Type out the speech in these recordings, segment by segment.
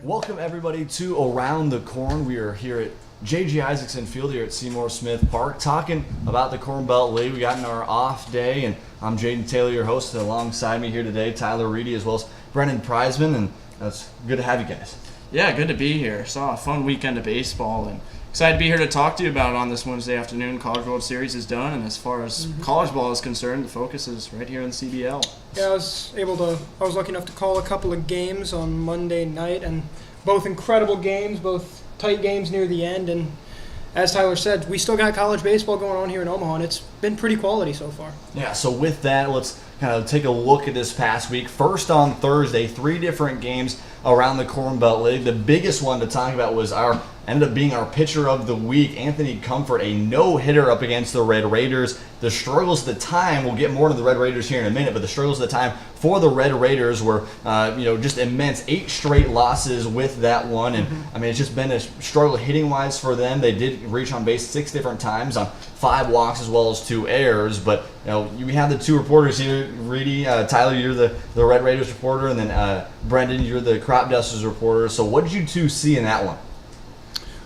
Welcome everybody to Around the Corn. We are here at J.G. Isaacson Field here at Seymour Smith Park talking about the Corn Belt League. We got in our off day, and I'm Jaden Taylor, your host. Alongside me here today, Tyler Reidy, as well as Brendan Preisman, and it's good to have you guys. Yeah, good to be here. Saw a fun weekend of baseball, and excited to be here to talk to you about it on this Wednesday afternoon. College World Series is done, and as far as college ball is concerned, the focus is right here in the CBL. Yeah, I was lucky enough to call a couple of games on Monday night, and both incredible games, both tight games near the end, and as Tyler said, we still got college baseball going on here in Omaha, and it's been pretty quality so far. Yeah, so with that, let's kind of take a look at this past week. First on Thursday, 3 different games around the Corn Belt League. The biggest one to talk about was ended up being our pitcher of the week, Anthony Comfort, a no-hitter up against the Red Raiders. The struggles at the time, we'll get more into the Red Raiders here in a minute, but the struggles at the time for the Red Raiders were just immense. 8 straight losses with that one, and I mean, it's just been a struggle hitting-wise for them. They did reach on base 6 different times on 5 walks as well as 2 errors, but we have the 2 reporters here. Reidy, Tyler, you're the Red Raiders reporter, and then Brendan, you're the Crop Dusters reporter. So what did you 2 see in that one?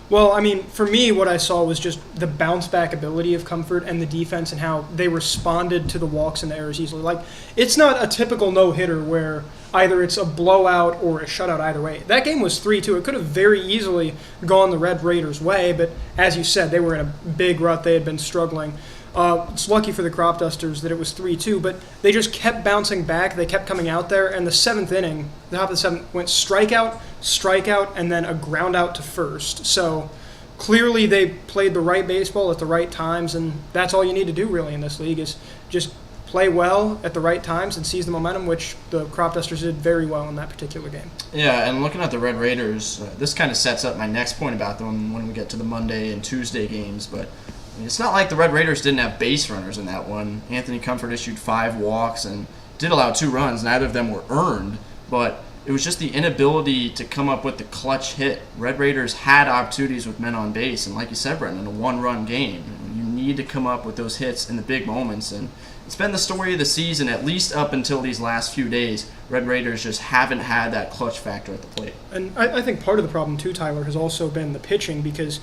Well, I mean, for me, what I saw was just the bounce-back ability of Comfort and the defense and how they responded to the walks and the errors easily. Like, it's not a typical no-hitter where either it's a blowout or a shutout either way. That game was 3-2. It could have very easily gone the Red Raiders' way, but as you said, they were in a big rut. They had been struggling. It's lucky for the Crop Dusters that it was 3-2, but they just kept bouncing back. They kept coming out there, and the 7th inning, the top of the 7th, went strikeout, and then a ground out to first. So clearly they played the right baseball at the right times, and that's all you need to do really in this league is just play well at the right times and seize the momentum, which the Crop Dusters did very well in that particular game. Yeah, and looking at the Red Raiders, this kind of sets up my next point about them when we get to the Monday and Tuesday games, but it's not like the Red Raiders didn't have base runners in that one. Anthony Comfort issued 5 walks and did allow 2 runs. Neither of them were earned, but it was just the inability to come up with the clutch hit. Red Raiders had opportunities with men on base, and like you said, Brendan, a 1-run game. You need to come up with those hits in the big moments, and it's been the story of the season, at least up until these last few days. Red Raiders just haven't had that clutch factor at the plate. And I think part of the problem too, Tyler, has also been the pitching, because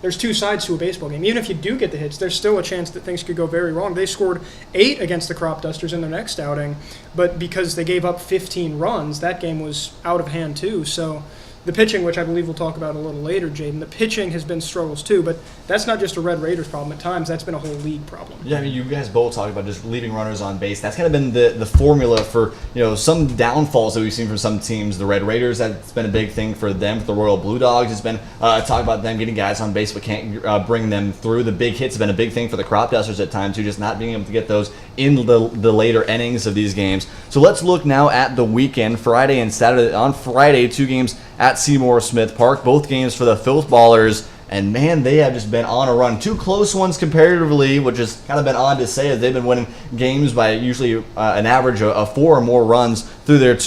there's 2 sides to a baseball game. Even if you do get the hits, there's still a chance that things could go very wrong. They scored 8 against the Crop Dusters in their next outing, but because they gave up 15 runs, that game was out of hand too. So the pitching, which I believe we'll talk about a little later, Jaden, the pitching has been struggles too, but that's not just a Red Raiders problem. At times, that's been a whole league problem. Yeah, I mean, you guys both talked about just leaving runners on base. That's kind of been the formula for some downfalls that we've seen from some teams. The Red Raiders, that's been a big thing for them. For the Royal Blue Dogs, it's been talk about them getting guys on base but can't bring them through. The big hits have been a big thing for the Crop Dusters at times too, just not being able to get those in the later innings of these games. So let's look now at the weekend, Friday and Saturday. On Friday, 2 games at Seymour Smith Park, both games for the Filth Ballers. And man, they have just been on a run. 2 close ones comparatively, which has kind of been odd to say, as they've been winning games by usually an average of 4 or more runs through their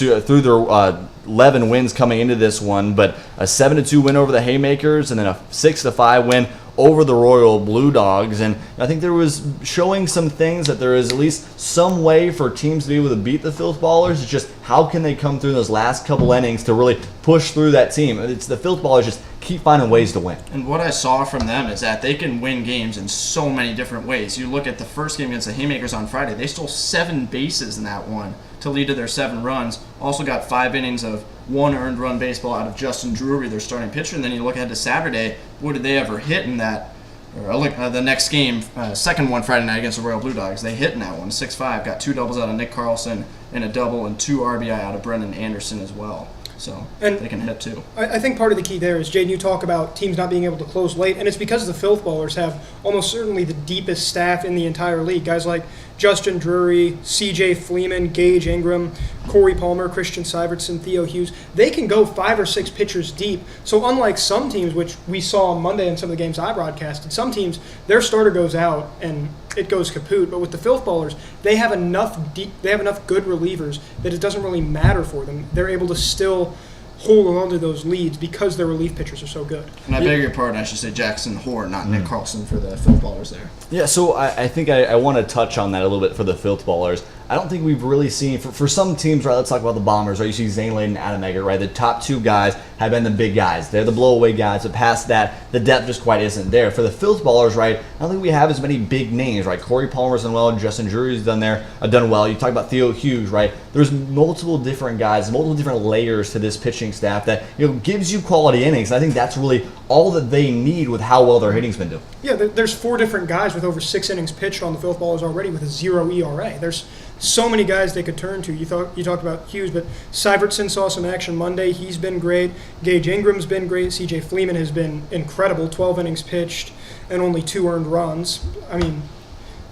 11 wins coming into this one. But a 7-2 win over the Haymakers, and then a 6-5 win over the Royal Blue Dogs. And I think there was showing some things that there is at least some way for teams to be able to beat the Filth Ballers. It's just how can they come through those last couple innings to really push through that team. It's the Filth Ballers just keep finding ways to win. And what I saw from them is that they can win games in so many different ways. You look at the first game against the Haymakers on Friday, they stole 7 bases in that one to lead to their 7 runs. Also got 5 innings of 1 earned run baseball out of Justin Drury, their starting pitcher. And then you look ahead to Saturday, what did they ever hit in that? The next game, second one Friday night against the Royal Blue Dogs, they hit in that one, 6-5. Got 2 doubles out of Nick Carlson and a double, and 2 RBI out of Brendan Anderson as well. So they can hit too. I think part of the key there is, Jaden, you talk about teams not being able to close late, and it's because the Filth Ballers have almost certainly the deepest staff in the entire league. Guys like Justin Drury, C.J. Fleeman, Gage Ingram, Corey Palmer, Christian Syvertson, Theo Hughes. They can go 5 or 6 pitchers deep. So unlike some teams, which we saw on Monday in some of the games I broadcasted, some teams, their starter goes out and it goes kaput. But with the Filth Ballers, they have enough good relievers that it doesn't really matter for them. They're able to still hold on to those leads because their relief pitchers are so good. And I beg your pardon, I should say Jackson Horn, not Nick Carlson for the Filth Ballers there. Yeah, so I think I want to touch on that a little bit for the Filth Ballers. I don't think we've really seen, for some teams, right, let's talk about the Bombers, right, you see Zane Layden and Adam Eggert, right, the top 2 guys have been the big guys. They're the blow-away guys, but past that, the depth just quite isn't there. For the Filth Ballers, right, I don't think we have as many big names, right, Corey Palmer's done well, Justin Drury's done well. You talk about Theo Hughes, right, there's multiple different guys, multiple different layers to this pitching staff that, gives you quality innings. I think that's really all that they need with how well their hitting's been doing. Yeah, there's 4 different guys with over 6 innings pitched on the Filth Ballers already with a 0 ERA. There's so many guys they could turn to. You talked about Hughes, but Syvertson saw some action Monday. He's been great. Gage Ingram's been great. C.J. Fleeman has been incredible. 12 innings pitched and only 2 earned runs. I mean,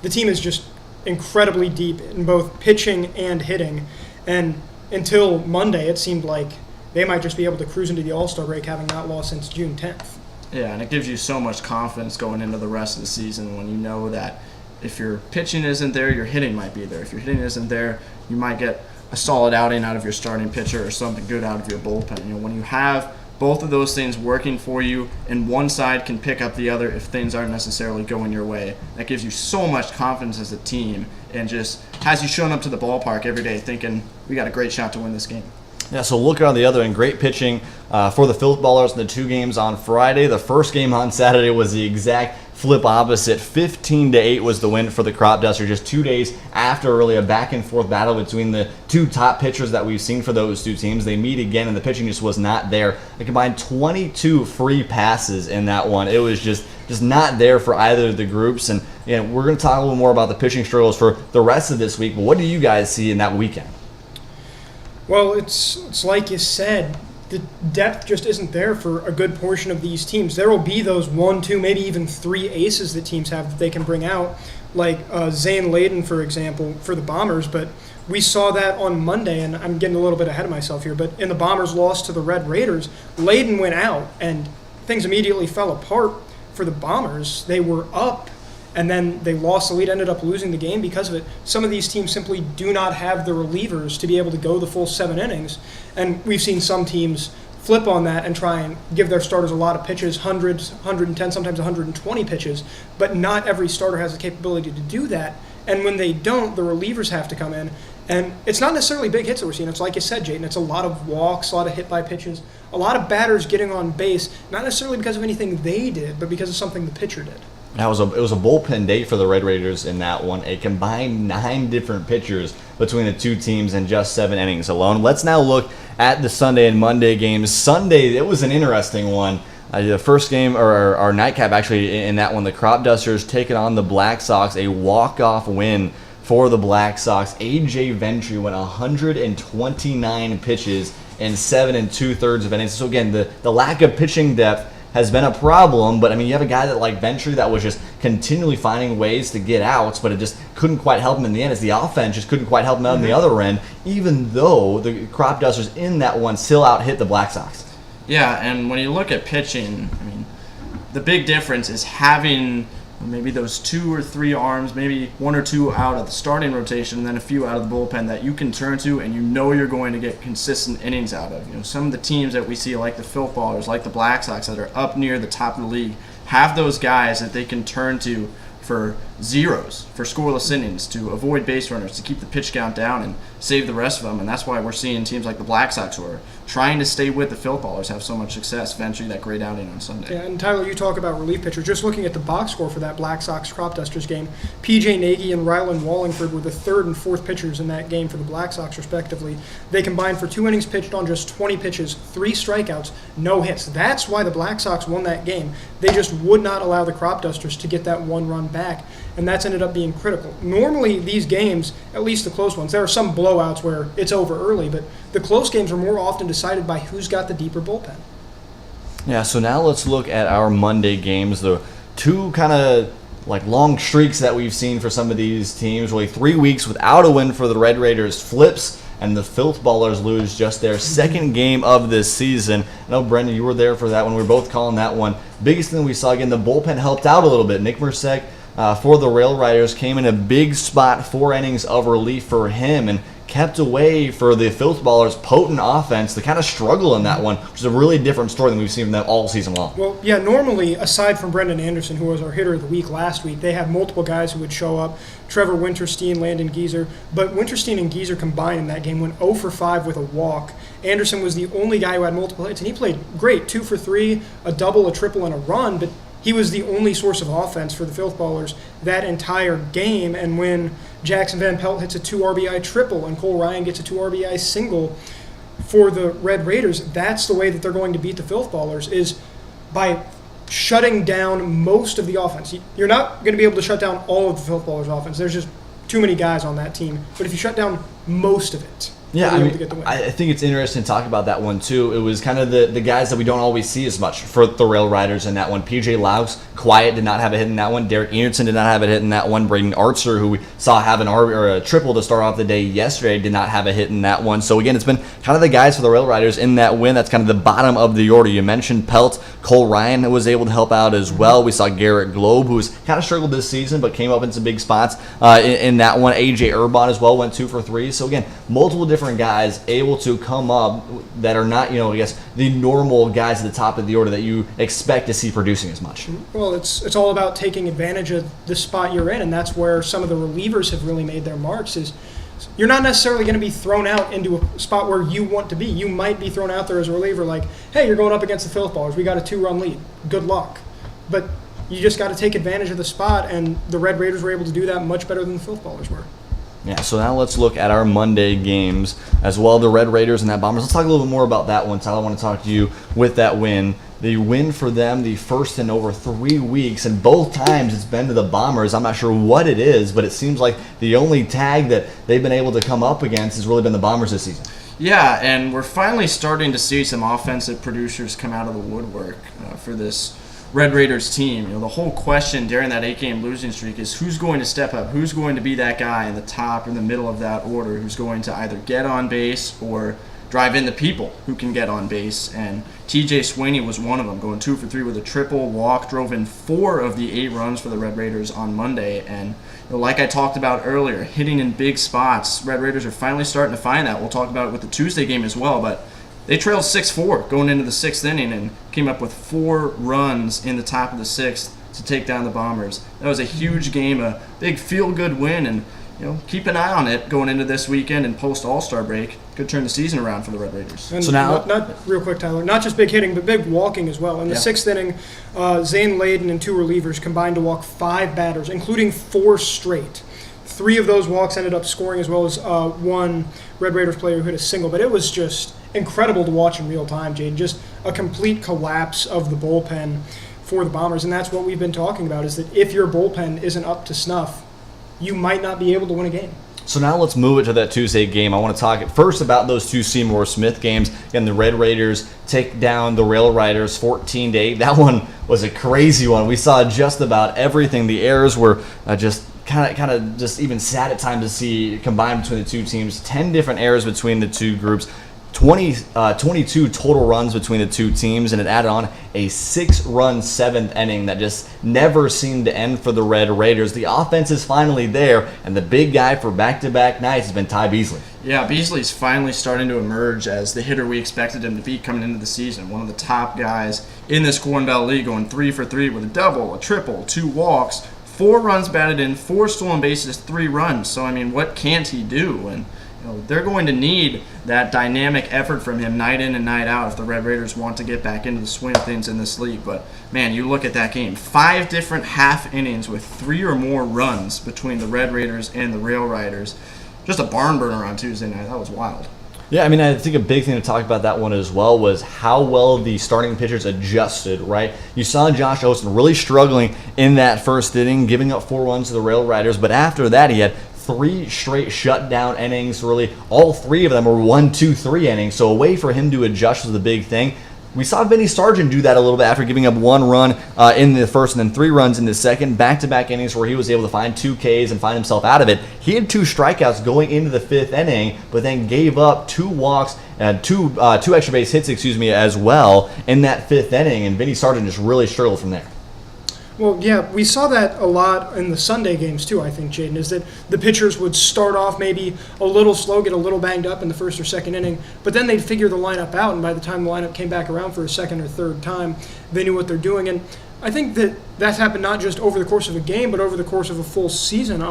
the team is just incredibly deep in both pitching and hitting. And until Monday, it seemed like they might just be able to cruise into the All-Star break, having not lost since June 10th. Yeah, and it gives you so much confidence going into the rest of the season when you know that if your pitching isn't there, your hitting might be there. If your hitting isn't there, you might get a solid outing out of your starting pitcher or something good out of your bullpen. When you have both of those things working for you and one side can pick up the other if things aren't necessarily going your way, that gives you so much confidence as a team and just has you showing up to the ballpark every day thinking we got a great shot to win this game. Yeah, so look on the other end. Great pitching for the Filth Ballers in the 2 games on Friday. The first game on Saturday was the exact flip opposite. 15-8 was the win for the Crop Dusters, just 2 days after really a back-and-forth battle between the 2 top pitchers that we've seen for those 2 teams. They meet again, and the pitching just was not there. They combined 22 free passes in that one. It was just not there for either of the groups. And we're going to talk a little more about the pitching struggles for the rest of this week. But what do you guys see in that weekend? Well, it's like you said, the depth just isn't there for a good portion of these teams. There will be those 1, 2, maybe even 3 aces that teams have that they can bring out, like Zane Layden, for example, for the Bombers. But we saw that on Monday, and I'm getting a little bit ahead of myself here, but in the Bombers' loss to the Red Raiders, Layden went out, and things immediately fell apart for the Bombers. They were up, and then they lost the lead, ended up losing the game because of it. Some of these teams simply do not have the relievers to be able to go the full 7 innings. And we've seen some teams flip on that and try and give their starters a lot of pitches, 100, 110, sometimes 120 pitches. But not every starter has the capability to do that. And when they don't, the relievers have to come in. And it's not necessarily big hits that we're seeing. It's like you said, Jaden, it's a lot of walks, a lot of hit by pitches, a lot of batters getting on base, not necessarily because of anything they did, but because of something the pitcher did. It was a bullpen day for the Red Raiders in that one. A combined 9 different pitchers between the 2 teams in just 7 innings alone. Let's now look at the Sunday and Monday games. Sunday, it was an interesting one. The first game, or our nightcap actually, in that one, the Crop Dusters taking on the Black Sox, a walk-off win for the Black Sox. A.J. Ventry went 129 pitches in 7 2/3 of innings. So again, the lack of pitching depth has been a problem. But, I mean, you have a guy that like Ventry that was just continually finding ways to get outs, but it just couldn't quite help him in the end as the offense just couldn't quite help him out on the other end, even though the Crop Dusters in that one still out-hit the Black Sox. Yeah, and when you look at pitching, I mean, the big difference is having maybe those 2 or 3 arms, maybe 1 or 2 out of the starting rotation, and then a few out of the bullpen that you can turn to and you know you're going to get consistent innings out of. You know, some of the teams that we see, like the Filth Ballers, like the Black Sox, that are up near the top of the league, have those guys that they can turn to for zeros, for scoreless innings, to avoid base runners, to keep the pitch count down and save the rest of them. And that's why we're seeing teams like the Black Sox, who are trying to stay with the Filth Ballers, have so much success. Ventry, that great outing on Sunday. Yeah, and Tyler, you talk about relief pitchers. Just looking at the box score for that Black Sox Crop Dusters game, P.J. Nagy and Ryland Wallingford were the 3rd and 4th pitchers in that game for the Black Sox, respectively. They combined for 2 innings pitched on just 20 pitches, 3 strikeouts, no hits. That's why the Black Sox won that game. They just would not allow the Crop Dusters to get that 1 run back, and that's ended up being critical. Normally, these games, at least the close ones, there are some blowouts where it's over early, but the close games are more often decided by who's got the deeper bullpen. Yeah, so now let's look at our Monday games, the 2 kind of like long streaks that we've seen for some of these teams. Really 3 weeks without a win for the Red Raiders flips, and the Filth Ballers lose just their 2nd game of this season. I know, Brendan, you were there for that one. We were both calling that one. Biggest thing we saw, again, the bullpen helped out a little bit. Nick Mercek for the Rail Riders came in a big spot, 4 innings of relief for him, and kept away for the Filth Ballers' potent offense to kind of struggle in that one, which is a really different story than we've seen from them all season long. Well, yeah, normally, aside from Brendan Anderson, who was our hitter of the week last week, they had multiple guys who would show up. Trevor Winterstein, Landon Geezer. But Winterstein and Geezer combined in that game went 0 for 5 with a walk. Anderson was the only guy who had multiple hits, and he played great, 2 for 3, a double, a triple, and a run, but he was the only source of offense for the Filth Ballers that entire game. And when Jackson Van Pelt hits a 2 RBI triple and Cole Ryan gets a 2 RBI single for the Red Raiders, that's the way that they're going to beat the Filth Ballers, is by shutting down most of the offense. You're not going to be able to shut down all of the Filth Ballers' offense. There's just too many guys on that team. But if you shut down most of it, yeah, I think it's interesting to talk about that one, too. It was kind of the guys that we don't always see as much for the Rail Riders in that one. P.J. Laus, quiet, did not have a hit in that one. Derek Enertson did not have a hit in that one. Braden Archer, who we saw have a triple to start off the day yesterday, did not have a hit in that one. So, again, it's been kind of the guys for the Rail Riders in that win. That's kind of the bottom of the order. You mentioned Pelt. Cole Ryan was able to help out as well. We saw Garrett Globe, who's kind of struggled this season, but came up in some big spots in that one. A.J. Urbon as well went 2 for 3. So, again, multiple different guys able to come up that are not, I guess, the normal guys at the top of the order that you expect to see producing as much. Well, it's all about taking advantage of the spot you're in, and that's where some of the relievers have really made their marks. Is you're not necessarily going to be thrown out into a spot where you want to be. You might be thrown out there as a reliever like, hey, you're going up against the Filth Ballers. We got a 2-run lead. Good luck. But you just got to take advantage of the spot, and the Red Raiders were able to do that much better than the Filth Ballers were. Yeah, so now let's look at our Monday games as well. The Red Raiders and that Bombers. Let's talk a little bit more about that one, Tyler. I want to talk to you with that win. The win for them, the first in over 3 weeks, and both times it's been to the Bombers. I'm not sure what it is, but it seems like the only tag that they've been able to come up against has really been the Bombers this season. Yeah, and we're finally starting to see some offensive producers come out of the woodwork for this Red Raiders team. The whole question during that 8-game losing streak is who's going to step up, who's going to be that guy in the top or in the middle of that order who's going to either get on base or drive in the people who can get on base. And TJ Sweeney was one of them, going 2 for 3 with a triple walk, drove in 4 of the 8 runs for the Red Raiders on Monday. And like I talked about earlier, hitting in big spots, Red Raiders are finally starting to find that. We'll talk about it with the Tuesday game as well, but they trailed 6-4 going into the 6th inning and came up with 4 runs in the top of the 6th to take down the Bombers. That was a huge game, a big feel-good win, and keep an eye on it going into this weekend and post-All-Star break. Could turn the season around for the Red Raiders. And so now, not real quick, Tyler, not just big hitting, but big walking as well. In the 6th inning, Zane Layden and 2 relievers combined to walk 5 batters, including 4 straight. 3 of those walks ended up scoring, as well as 1 Red Raiders player who hit a single. But it was just incredible to watch in real time, Jaden. Just a complete collapse of the bullpen for the Bombers. And that's what we've been talking about, is that if your bullpen isn't up to snuff, you might not be able to win a game. So now let's move it to that Tuesday game. I want to talk first about those two Seymour Smith games. Again, the Red Raiders take down the Rail Riders 14-8. That one was a crazy one. We saw just about everything. The errors were just kind of just even sad at times to see combined between the two teams. 10 different errors between the two groups. 22 total runs between the two teams, and it added on a 6-run 7th inning that just never seemed to end for the Red Raiders. The offense is finally there, and the big guy for back-to-back nights has been Ty Beasley. Yeah, Beasley's finally starting to emerge as the hitter we expected him to be coming into the season. One of the top guys in this Corn Belt League, going 3 for 3 with a double, a triple, 2 walks, 4 runs batted in, 4 stolen bases, 3 runs. So, I mean, what can't he do? And they're going to need that dynamic effort from him night in and night out if the Red Raiders want to get back into the swing of things in this league. But, man, you look at that game. 5 different half innings with 3 or more runs between the Red Raiders and the Rail Riders. Just a barn burner on Tuesday night. That was wild. Yeah, I mean, I think a big thing to talk about that one as well was how well the starting pitchers adjusted, right? You saw Josh Olson really struggling in that first inning, giving up 4 runs to the Rail Riders, but after that he had 3 straight shutdown innings. Really, all 3 of them were 1-2-3 innings. So a way for him to adjust was the big thing. We saw Vinny Sargent do that a little bit after giving up 1 run in the first and then 3 runs in the second. Back-to-back innings where he was able to find 2 Ks and find himself out of it. He had 2 strikeouts going into the 5th inning, but then gave up 2 walks and 2 extra base hits, as well in that 5th inning. And Vinny Sargent just really struggled from there. Well, yeah, we saw that a lot in the Sunday games too, I think, Jaden, is that the pitchers would start off maybe a little slow, get a little banged up in the first or second inning, but then they'd figure the lineup out, and by the time the lineup came back around for a second or third time, they knew what they're doing. And I think that that's happened not just over the course of a game, but over the course of a full season.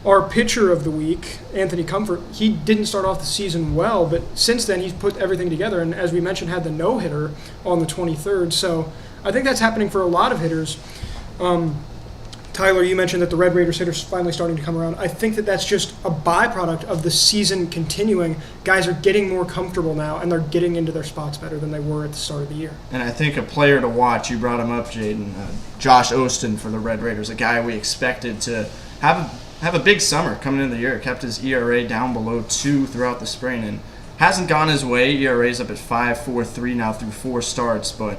Our pitcher of the week, Anthony Comfort, he didn't start off the season well, but since then he's put everything together, and as we mentioned, had the no-hitter on the 23rd, so I think that's happening for a lot of hitters. Tyler, you mentioned that the Red Raiders hitters finally starting to come around. I think that that's just a byproduct of the season continuing. Guys are getting more comfortable now, and they're getting into their spots better than they were at the start of the year. And I think a player to watch, you brought him up, Jaden, Josh Olsen for the Red Raiders, a guy we expected to have a big summer coming into the year. Kept his ERA down below 2 throughout the spring, and hasn't gone his way. ERA's up at 5.43 now through 4 starts, but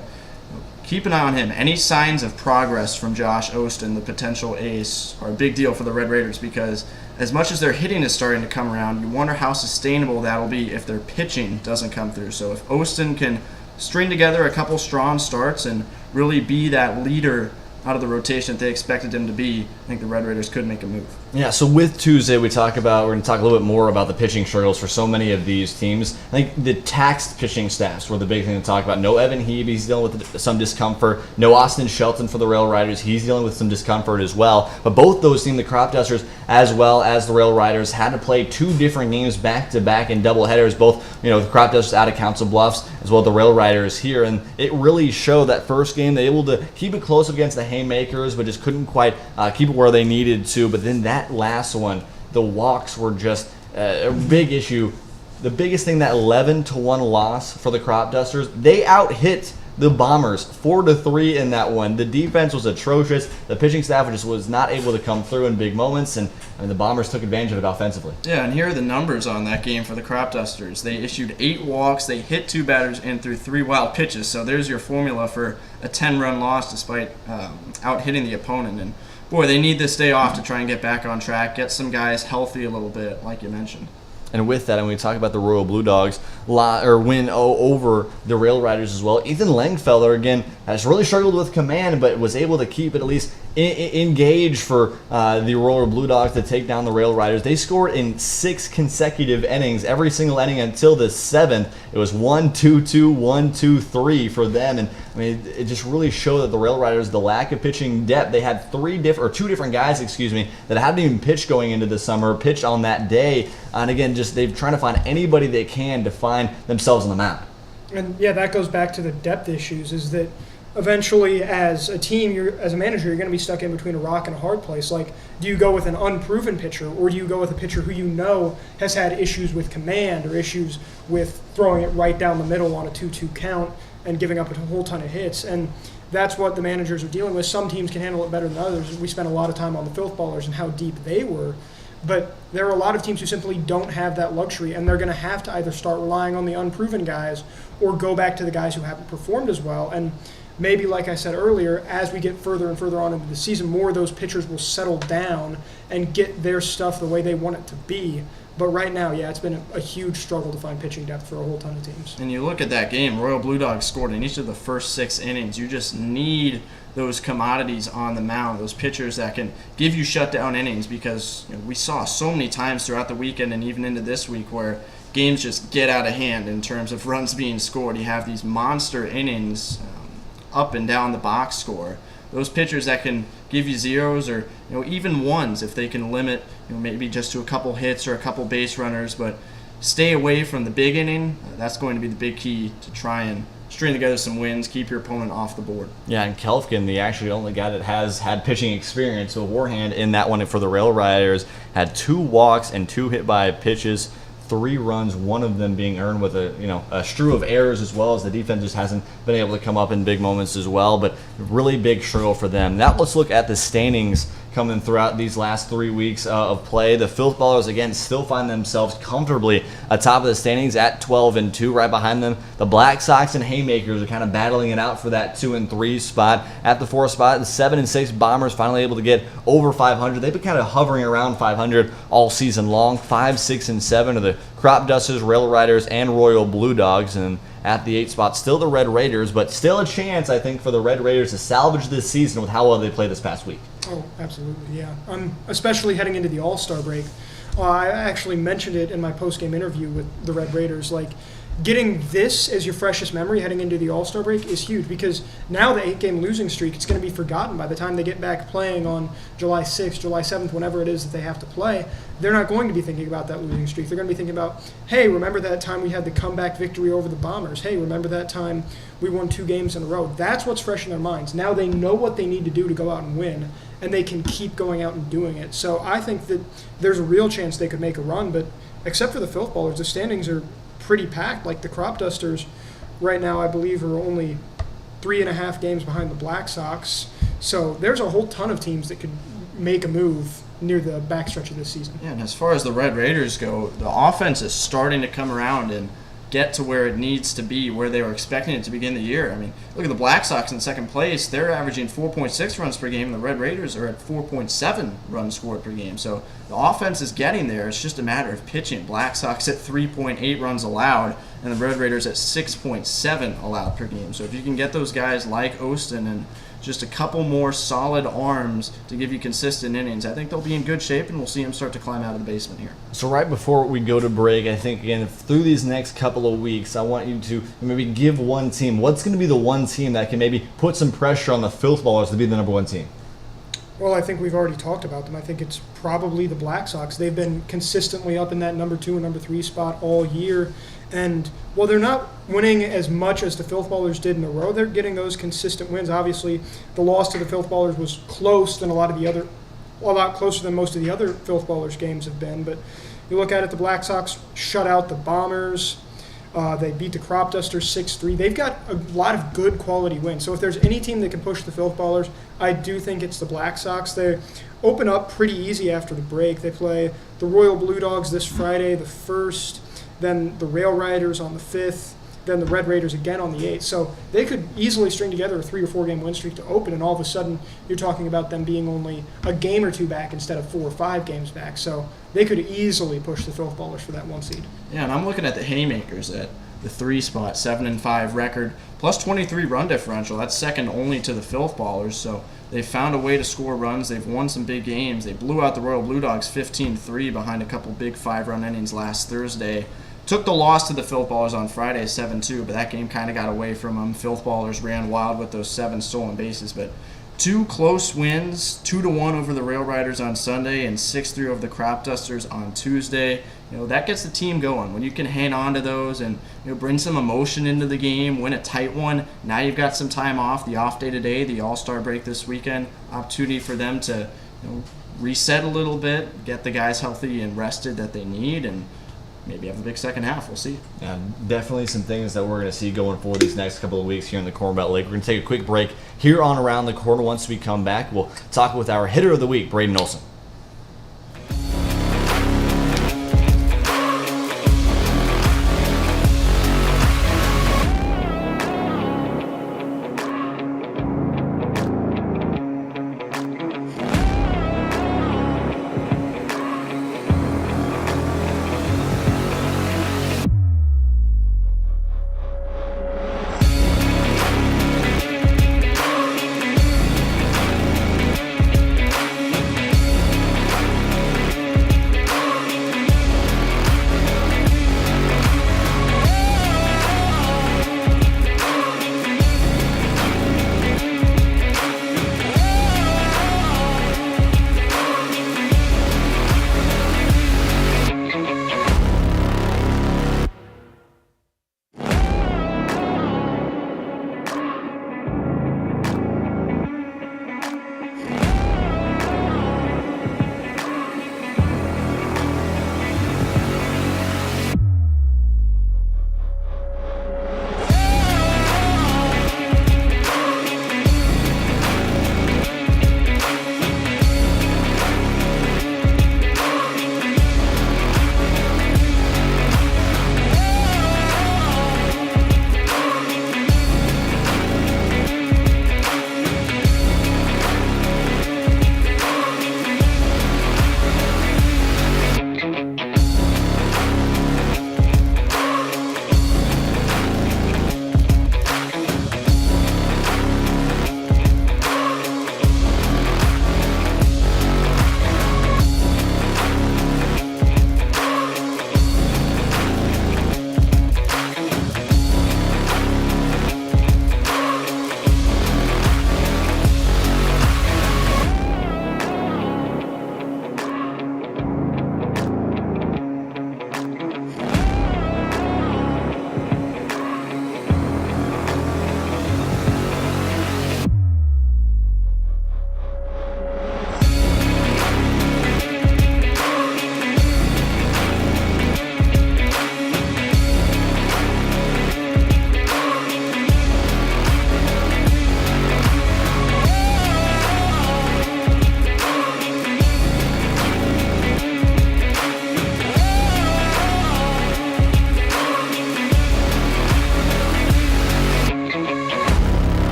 keep an eye on him. Any signs of progress from Josh Olsen, the potential ace, are a big deal for the Red Raiders because as much as their hitting is starting to come around, you wonder how sustainable that'll be if their pitching doesn't come through. So if Olsen can string together a couple strong starts and really be that leader out of the rotation that they expected him to be, I think the Red Raiders could make a move. Yeah, so with Tuesday, we're going to talk a little bit more about the pitching struggles for so many of these teams. I think the taxed pitching staffs were the big thing to talk about. No Evan Heebe, he's dealing with some discomfort. No Austin Shelton for the Rail Riders, he's dealing with some discomfort as well. But both those teams, the Crop Dusters as well as the Rail Riders, had to play 2 different games back-to-back in doubleheaders. Both, the Crop Dusters out of Council Bluffs as well as the Rail Riders here. And it really showed that first game, they were able to keep it close against the Haymakers, but just couldn't quite keep it where they needed to. But then that last one, the walks were just a big issue. The biggest thing, that 11-1 loss for the Crop Dusters, they out-hit the Bombers 4-3 in that one. The defense was atrocious. The pitching staff just was not able to come through in big moments, and the Bombers took advantage of it offensively. Yeah, and here are the numbers on that game for the Crop Dusters. They issued 8 walks, they hit 2 batters, and threw 3 wild pitches. So there's your formula for a 10-run loss despite out-hitting the opponent. And boy, they need this day off to try and get back on track, get some guys healthy a little bit, like you mentioned. And with that, and we talk about the Royal Blue Dogs win over the Rail Riders as well. Ethan Langfeller, again, has really struggled with command, but was able to keep it at least engaged for the Royal Blue Dogs to take down the Rail Riders. They scored in 6 consecutive innings, every single inning until the 7th. It was 1-2-2, 1-2-3 for them. And I mean, it just really showed that the Rail Riders, the lack of pitching depth, they had 2 different guys, that hadn't even pitched going into the summer, pitched on that day. And again, they're trying to find anybody they can to find themselves on the mound. And yeah, that goes back to the depth issues, is that eventually as a team, as a manager, you're going to be stuck in between a rock and a hard place. Like, do you go with an unproven pitcher, or do you go with a pitcher who has had issues with command or issues with throwing it right down the middle on a 2-2 count and giving up a whole ton of hits? And that's what the managers are dealing with. Some teams can handle it better than others. We spent a lot of time on the Filth Ballers and how deep they were. But there are a lot of teams who simply don't have that luxury, and they're going to have to either start relying on the unproven guys or go back to the guys who haven't performed as well. And maybe, like I said earlier, as we get further and further on into the season, more of those pitchers will settle down and get their stuff the way they want it to be. But right now, yeah, it's been a huge struggle to find pitching depth for a whole ton of teams. And you look at that game, Royal Blue Dogs scored in each of the first 6 innings. You just need those commodities on the mound, those pitchers that can give you shutdown innings, because we saw so many times throughout the weekend and even into this week where games just get out of hand in terms of runs being scored. You have these monster innings up and down the box score. Those pitchers that can give you zeros or even ones if they can limit maybe just to a couple hits or a couple base runners, but stay away from the big inning. That's going to be the big key to try and string together some wins, keep your opponent off the board. Yeah, and Kelfkin, the actually only guy that has had pitching experience beforehand in that one for the Rail Riders, had 2 walks and 2 hit by pitches, 3 runs, one of them being earned with a strew of errors, as well as the defense just hasn't been able to come up in big moments as well. But really big struggle for them. Now let's look at the standings coming throughout these last 3 weeks of play. The Filth Ballers, again, still find themselves comfortably atop of the standings at 12-2. Right behind them, the Black Sox and Haymakers are kind of battling it out for that 2 and 3 spot. At the 4 spot, the 7 and 6 Bombers finally able to get over 500. They've been kind of hovering around 500 all season long. 5, 6, and 7 are the Crop Dusters, Rail Riders, and Royal Blue Dogs. And at the 8 spot, still the Red Raiders, but still a chance, I think, for the Red Raiders to salvage this season with how well they played this past week. Oh, absolutely, yeah. Especially heading into the All-Star break. I actually mentioned it in my post-game interview with the Red Raiders. Like, getting this as your freshest memory heading into the All-Star break is huge, because now the 8-game losing streak, it's going to be forgotten by the time they get back playing on July 6th, July 7th, whenever it is that they have to play. They're not going to be thinking about that losing streak. They're going to be thinking about, hey, remember that time we had the comeback victory over the Bombers? Hey, remember that time we won 2 games in a row? That's what's fresh in their minds. Now they know what they need to do to go out and win, and they can keep going out and doing it. So I think that there's a real chance they could make a run, but except for the Filth Ballers, the standings are pretty packed. Like the Crop Dusters right now, I believe, are only 3.5 games behind the Black Sox. So there's a whole ton of teams that could make a move near the backstretch of this season. Yeah, and as far as the Red Raiders go, the offense is starting to come around and get to where it needs to be, where they were expecting it to begin the year. I mean, look at the Black Sox in second place. They're averaging 4.6 runs per game, and the Red Raiders are at 4.7 runs scored per game. So the offense is getting there. It's just a matter of pitching. Black Sox at 3.8 runs allowed, and the Red Raiders at 6.7 allowed per game. So if you can get those guys like Olsen and just a couple more solid arms to give you consistent innings, I think they'll be in good shape, and we'll see them start to climb out of the basement here. So right before we go to break, I think, again, through these next couple of weeks, I want you to maybe give one team. What's going to be the one team that can maybe put some pressure on the Filth Ballers to be the number 1 team? Well, I think we've already talked about them. I think it's probably the Black Sox. They've been consistently up in that number 2 and number 3 spot all year. And while they're not winning as much as the Filth Ballers did in a row, they're getting those consistent wins. Obviously, the loss to the Filth Ballers was close than a lot closer than most of the other Filth Ballers games have been. But you look at it, the Black Sox shut out the Bombers. They beat the Crop Dusters 6-3. They've got a lot of good quality wins. So if there's any team that can push the Filth Ballers, I do think it's the Black Sox. They open up pretty easy after the break. They play the Royal Blue Dogs this Friday, the 1st, then the Rail Riders on the 5th, then the Red Raiders again on the 8th. So they could easily string together a 3 or 4 game win streak to open, and all of a sudden you're talking about them being only a game or 2 back instead of 4 or 5 games back. So they could easily push the Filth Ballers for that 1 seed. Yeah, and I'm looking at the Haymakers at the 3 spot, 7-5 record, plus 23 run differential. That's second only to the Filth Ballers. So they found a way to score runs. They've won some big games. They blew out the Royal Blue Dogs 15-3 behind a couple big 5-run innings last Thursday. Took the loss to the Filth Ballers on Friday 7-2, but that game kind of got away from them. Filth Ballers ran wild with those 7 stolen bases, but 2 close wins, 2-1 over the Rail Riders on Sunday and 6-3 over the Crop Dusters on Tuesday. That gets the team going. When you can hang on to those and bring some emotion into the game, win a tight one. Now you've got some time off, the off day today, the All-Star break this weekend. Opportunity for them to reset a little bit, get the guys healthy and rested that they need, and maybe have a big second half. We'll see. Yeah, definitely some things that we're going to see going forward these next couple of weeks here in the Corn Belt League. We're going to take a quick break here on Around the Corner. Once we come back, we'll talk with our hitter of the week, Braden Olson.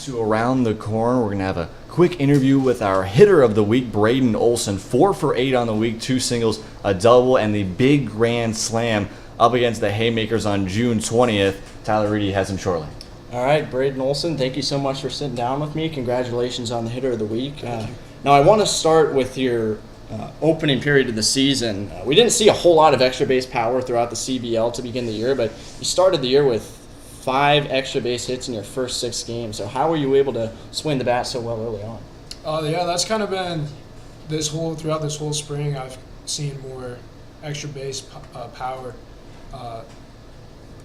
to Around the Corner. We're going to have a quick interview with our hitter of the week, Braden Olson. 4 for 8 on the week, 2 singles, a double, and the big grand slam up against the Haymakers on June 20th. Tyler Reidy has him shortly. All right, Braden Olson, thank you so much for sitting down with me. Congratulations on the hitter of the week. Now, I want to start with your opening period of the season. We didn't see a whole lot of extra base power throughout the CBL to begin the year, but you started the year with 5 extra base hits in your first 6 games. So how were you able to swing the bat so well early on? Yeah, that's kind of been throughout this whole spring. I've seen more extra base power.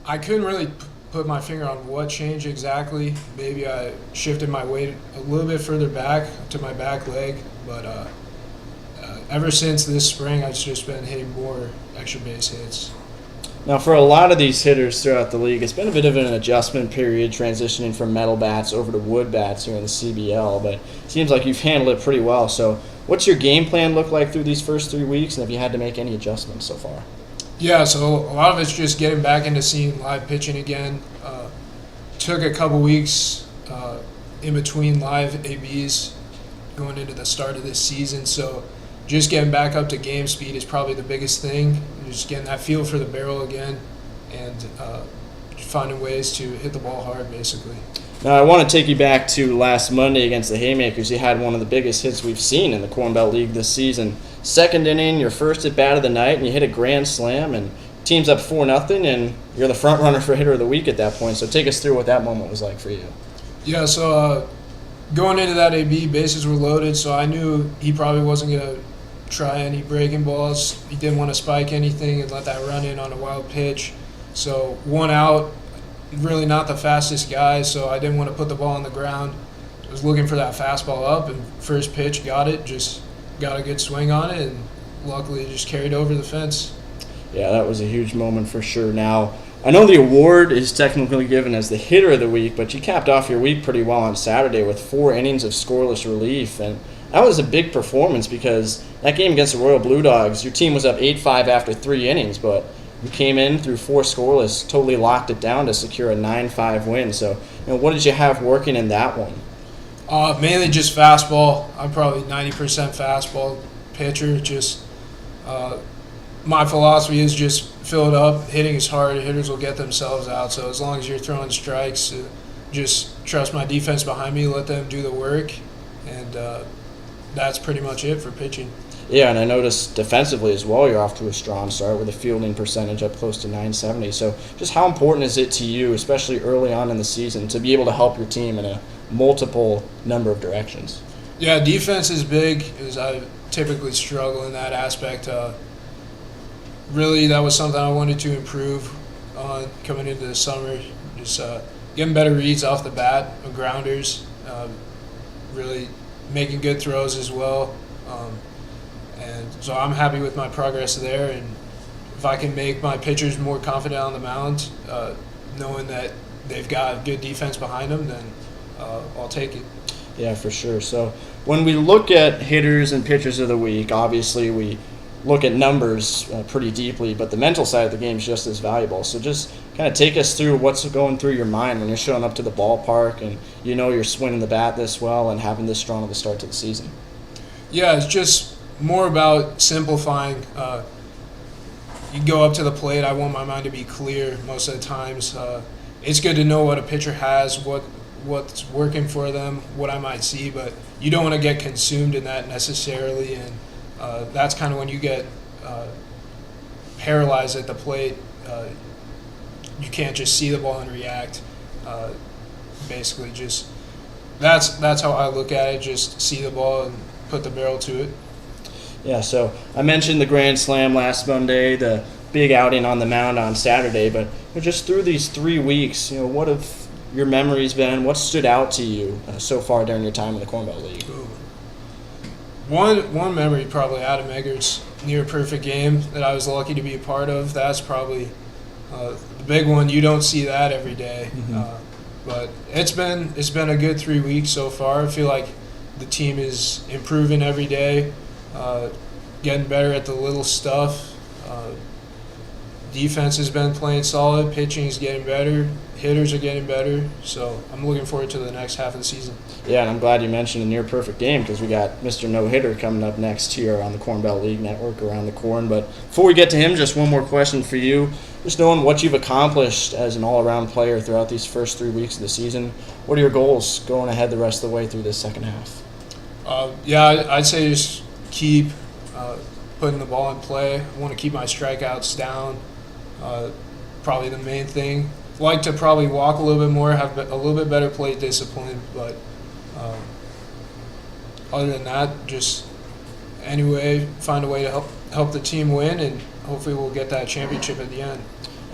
I couldn't really put my finger on what changed exactly. Maybe I shifted my weight a little bit further back to my back leg, but ever since this spring, I've just been hitting more extra base hits. Now, for a lot of these hitters throughout the league, it's been a bit of an adjustment period transitioning from metal bats over to wood bats here in the CBL, but it seems like you've handled it pretty well. So what's your game plan look like through these first 3 weeks, and have you had to make any adjustments so far? Yeah, so a lot of it's just getting back into seeing live pitching again. Took a couple weeks in between live ABs going into the start of this season, so just getting back up to game speed is probably the biggest thing. Just getting that feel for the barrel again and finding ways to hit the ball hard, basically. Now, I want to take you back to last Monday against the Haymakers. You had one of the biggest hits we've seen in the Corn Belt League this season. Second inning, your first at bat of the night, and you hit a grand slam, and team's up 4-0, and you're the front runner for hitter of the week at that point. So take us through what that moment was like for you. Yeah, so going into that AB, bases were loaded, so I knew he probably wasn't going to try any breaking balls. He didn't want to spike anything and let that run in on a wild pitch. So 1 out, really not the fastest guy, so I didn't want to put the ball on the ground. I was looking for that fastball up, and first pitch, got it, just got a good swing on it, and luckily it just carried over the fence. Yeah, that was a huge moment for sure. Now, I know the award is technically given as the hitter of the week, but you capped off your week pretty well on Saturday with 4 innings of scoreless relief, and that was a big performance because that game against the Royal Blue Dogs, your team was up 8-5 after 3 innings, but you came in through 4 scoreless, totally locked it down to secure a 9-5 win. So, what did you have working in that one? Mainly just fastball. I'm probably 90% fastball pitcher. Just my philosophy is just fill it up. Hitting is hard. Hitters will get themselves out. So as long as you're throwing strikes, just trust my defense behind me. Let them do the work, and that's pretty much it for pitching. Yeah, and I noticed defensively as well, you're off to a strong start with a fielding percentage up close to 970. So just how important is it to you, especially early on in the season, to be able to help your team in a multiple number of directions? Yeah, defense is big, as I typically struggle in that aspect. Really, that was something I wanted to improve on coming into the summer. Just getting better reads off the bat, grounders, really making good throws as well. And so I'm happy with my progress there, and if I can make my pitchers more confident on the mound, knowing that they've got good defense behind them, then I'll take it. Yeah, for sure. So when we look at hitters and pitchers of the week, obviously we look at numbers pretty deeply, but the mental side of the game is just as valuable. So just kind of take us through what's going through your mind when you're showing up to the ballpark and you know you're swinging the bat this well and having this strong of a start to the season. Yeah, it's just more about simplifying. You go up to the plate, I want my mind to be clear most of the times. It's good to know what a pitcher has, what's working for them, what I might see, but you don't want to get consumed in that necessarily, and that's kind of when you get paralyzed at the plate. You can't just see the ball and react. Basically, just that's how I look at it. Just see the ball and put the barrel to it. Yeah, so I mentioned the Grand Slam last Monday, the big outing on the mound on Saturday, but just through these 3 weeks, what have your memories been? What stood out to you so far during your time in the Corn Belt League? Ooh. One memory, probably Adam Eggert's near perfect game that I was lucky to be a part of. That's probably the big one. You don't see that every day. But it's been a good 3 weeks so far. I feel like the team is improving every day, getting better at the little stuff. defense has been playing solid. Pitching is getting better. Hitters are getting better. So I'm looking forward to the next half of the season. Yeah, and I'm glad you mentioned a near-perfect game because we got Mr. No-Hitter coming up next here on the Corn Belt League Network Around the Corn. But before we get to him, just one more question for you. Just knowing what you've accomplished as an all-around player throughout these first 3 weeks of the season, what are your goals going ahead the rest of the way through this second half? I'd say just keep putting the ball in play. I want to keep my strikeouts down. Probably the main thing. Like to probably walk a little bit more, have a little bit better plate discipline, but other than that, just anyway, find a way to help the team win, and hopefully we'll get that championship at the end.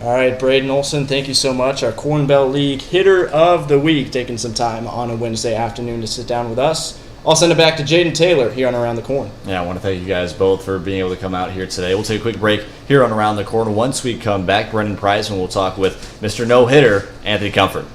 All right, Braden Olson, thank you so much. Our Corn Belt League Hitter of the Week, taking some time on a Wednesday afternoon to sit down with us. I'll send it back to Jaden Taylor here on Around the Corn. Yeah, I want to thank you guys both for being able to come out here today. We'll take a quick break here on Around the Corn. Once we come back, Brendan Price, and we'll talk with Mr. No-Hitter, Anthony Comfort.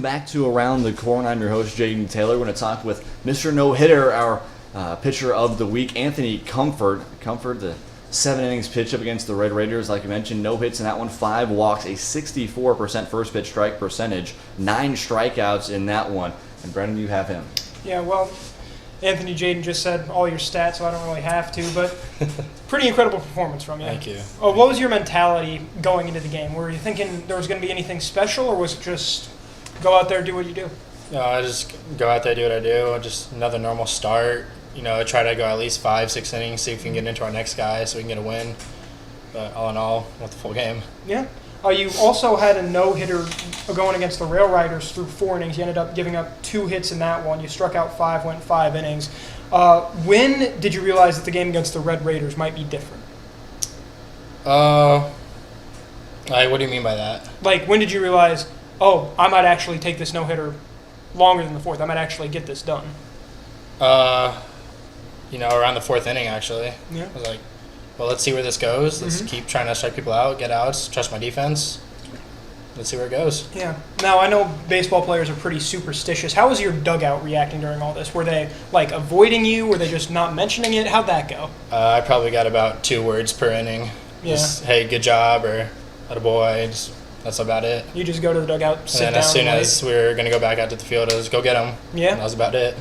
back to Around the Corn. I'm your host, Jaden Taylor. We're going to talk with Mr. No-Hitter, our pitcher of the week, Anthony Comfort. Comfort, the 7 innings pitch up against the Red Raiders. Like I mentioned, no hits in that one, 5 walks, a 64% first pitch strike percentage, 9 strikeouts in that one. And Brendan, you have him. Yeah, well, Anthony, Jaden just said all your stats, so I don't really have to, but pretty incredible performance from you. Thank you. Oh, what was your mentality going into the game? Were you thinking there was going to be anything special, or was it just go out there, do what you do? No, I just go out there, do what I do. Just another normal start. Try to go at least 5-6 innings, see if we can get into our next guy so we can get a win. But all in all, with the full game. Yeah. You also had a no-hitter going against the Rail Riders through 4 innings. You ended up giving up 2 hits in that one. You struck out 5, went 5 innings. When did you realize that the game against the Red Raiders might be different? What do you mean by that? Like, when did you realize, oh, I might actually take this no-hitter longer than the 4th. I might actually get this done. Around the 4th inning, actually. Yeah. I was like, well, let's see where this goes. Let's keep trying to strike people out, get outs, trust my defense. Let's see where it goes. Yeah. Now, I know baseball players are pretty superstitious. How was your dugout reacting during all this? Were they, avoiding you? Were they just not mentioning it? How'd that go? I probably got about 2 words per inning. Yeah. Just, hey, good job, or attaboy. That's about it. You just go to the dugout, sit And down. then as soon and as we were going to go back out to the field, I was go get them. Yeah. And that was about it.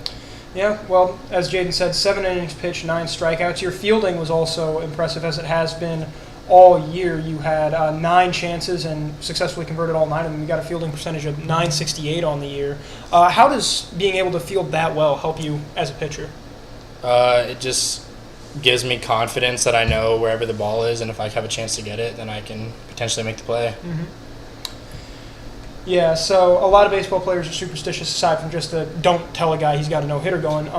Yeah, well, as Jaden said, 7 innings pitched, 9 strikeouts. Your fielding was also impressive, as it has been all year. You had 9 chances and successfully converted all 9 of them. You got a fielding percentage of .968 on the year. How does being able to field that well help you as a pitcher? It just gives me confidence that I know wherever the ball is, and if I have a chance to get it, then I can potentially make the play. Mm-hmm. Yeah, so a lot of baseball players are superstitious aside from just the don't tell a guy he's got a no-hitter going.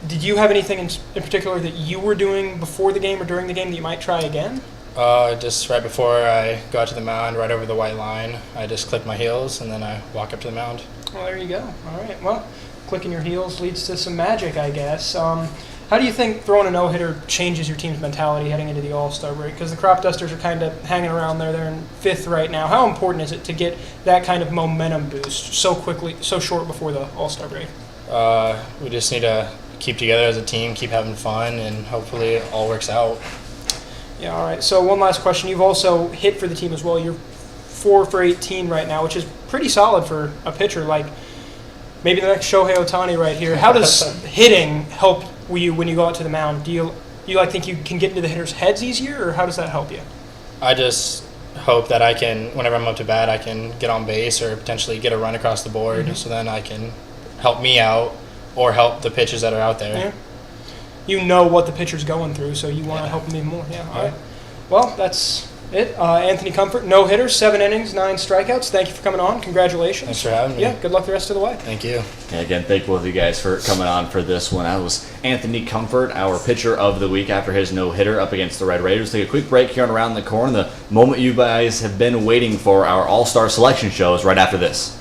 Did you have anything in particular that you were doing before the game or during the game that you might try again? Just right before I go out to the mound, right over the white line, I just click my heels, and then I walk up to the mound. Well, there you go. All right, well, clicking your heels leads to some magic, I guess. How do you think throwing a no-hitter changes your team's mentality heading into the All-Star break? Because the Crop Dusters are kind of hanging around there. They're in 5th right now. How important is it to get that kind of momentum boost so quickly, so short before the All-Star break? We just need to keep together as a team, keep having fun, and hopefully it all works out. Yeah, all right. So one last question. You've also hit for the team as well. You're 4 for 18 right now, which is pretty solid for a pitcher. Like maybe the next Shohei Ohtani right here. How does hitting help you when you go out to the mound? Do you think you can get into the hitters' heads easier, or how does that help you? I just hope that I can, whenever I'm up to bat, I can get on base or potentially get a run across the board, so then I can help me out or help the pitchers that are out there. Yeah. You know what the pitcher's going through, so you want to help him even more. Yeah, all right. Well, that's it. Anthony Comfort, no-hitter, 7 innings, 9 strikeouts. Thank you for coming on. Congratulations. Thanks for having me. Yeah, good luck the rest of the way. Thank you. And again, thank both of you guys for coming on for this one. That was Anthony Comfort, our pitcher of the week after his no-hitter up against the Red Raiders. Take a quick break here on Around the Corn. The moment you guys have been waiting for, our All-Star selection show, is right after this.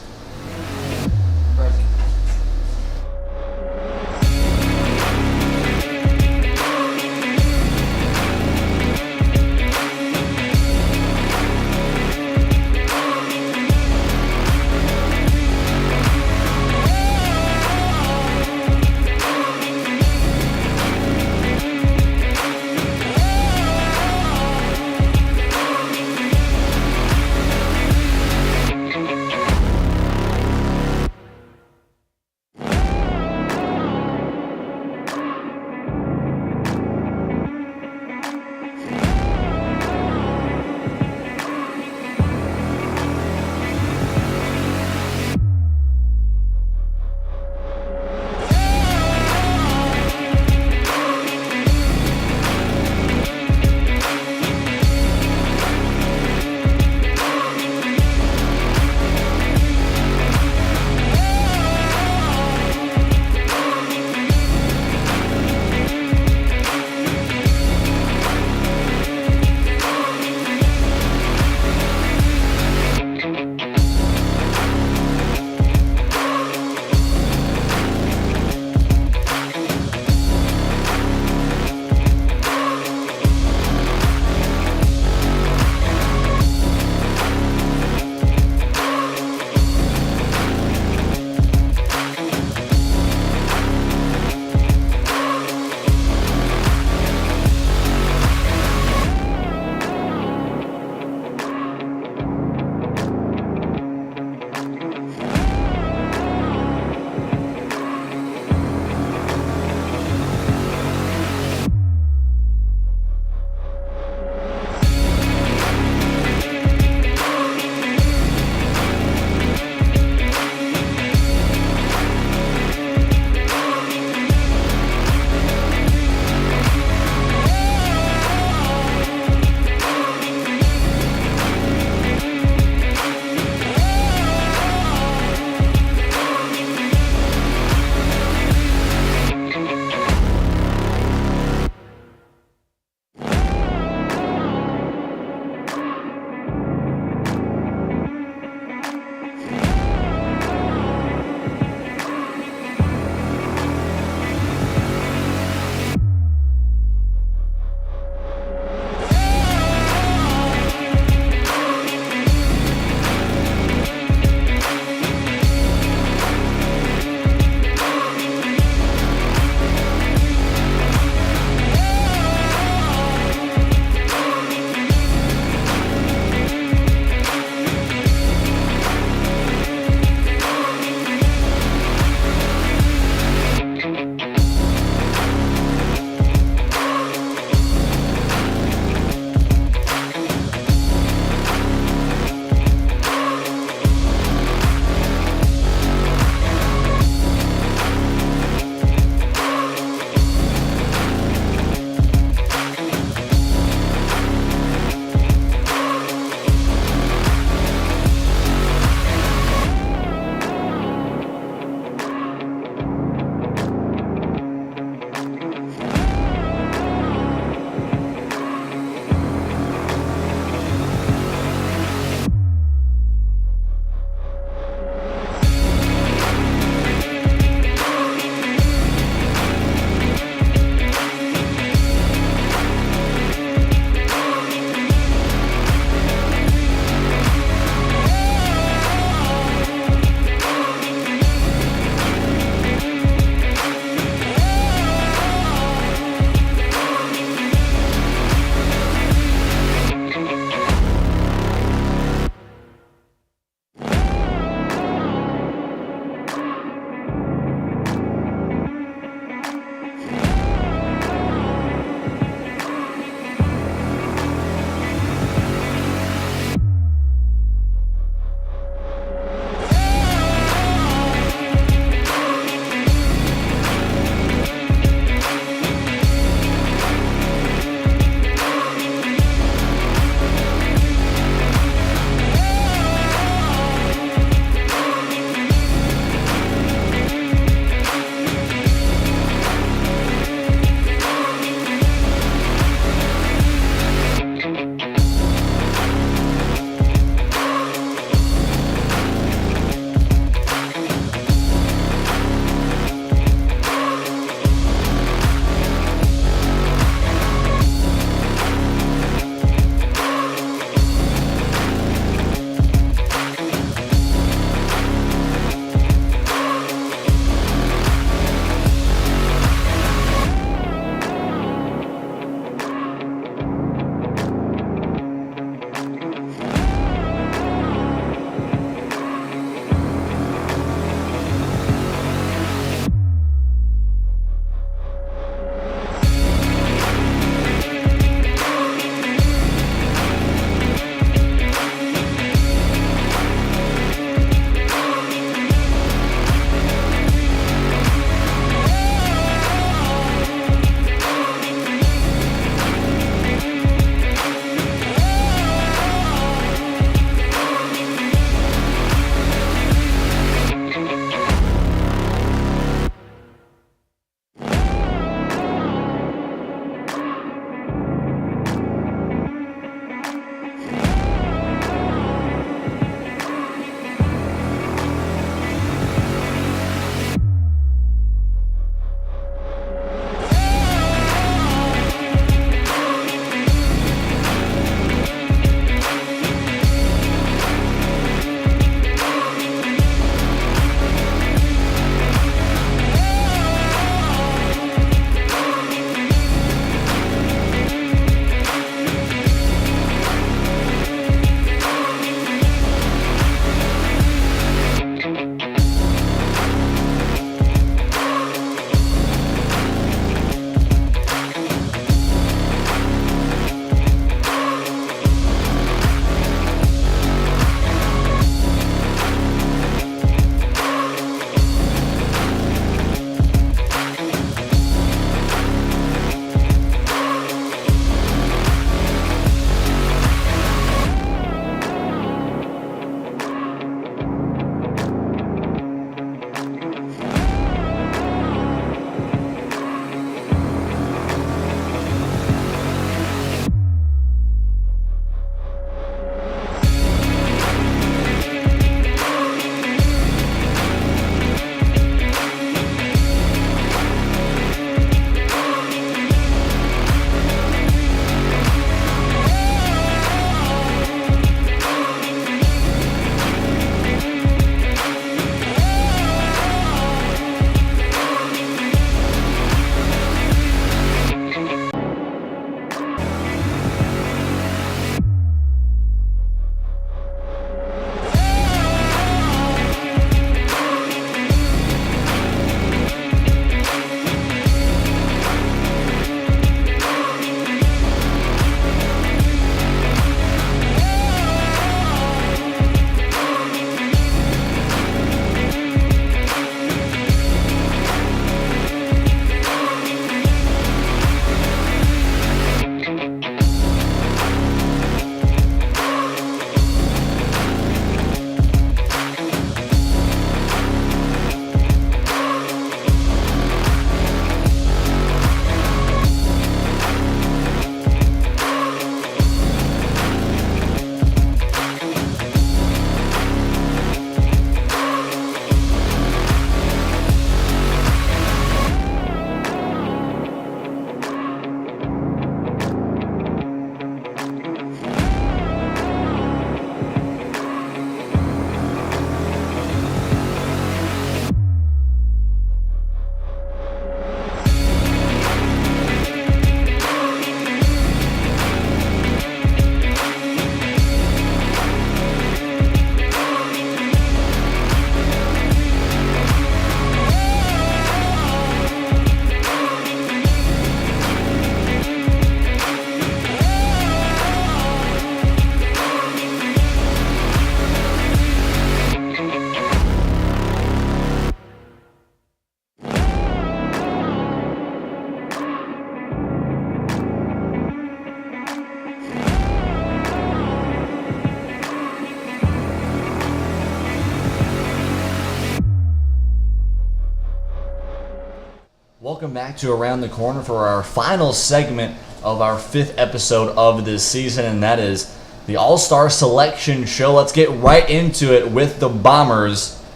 Welcome back to Around the Corner for our final segment of our 5th episode of this season, and that is the All-Star Selection Show. Let's get right into it with the Bombers.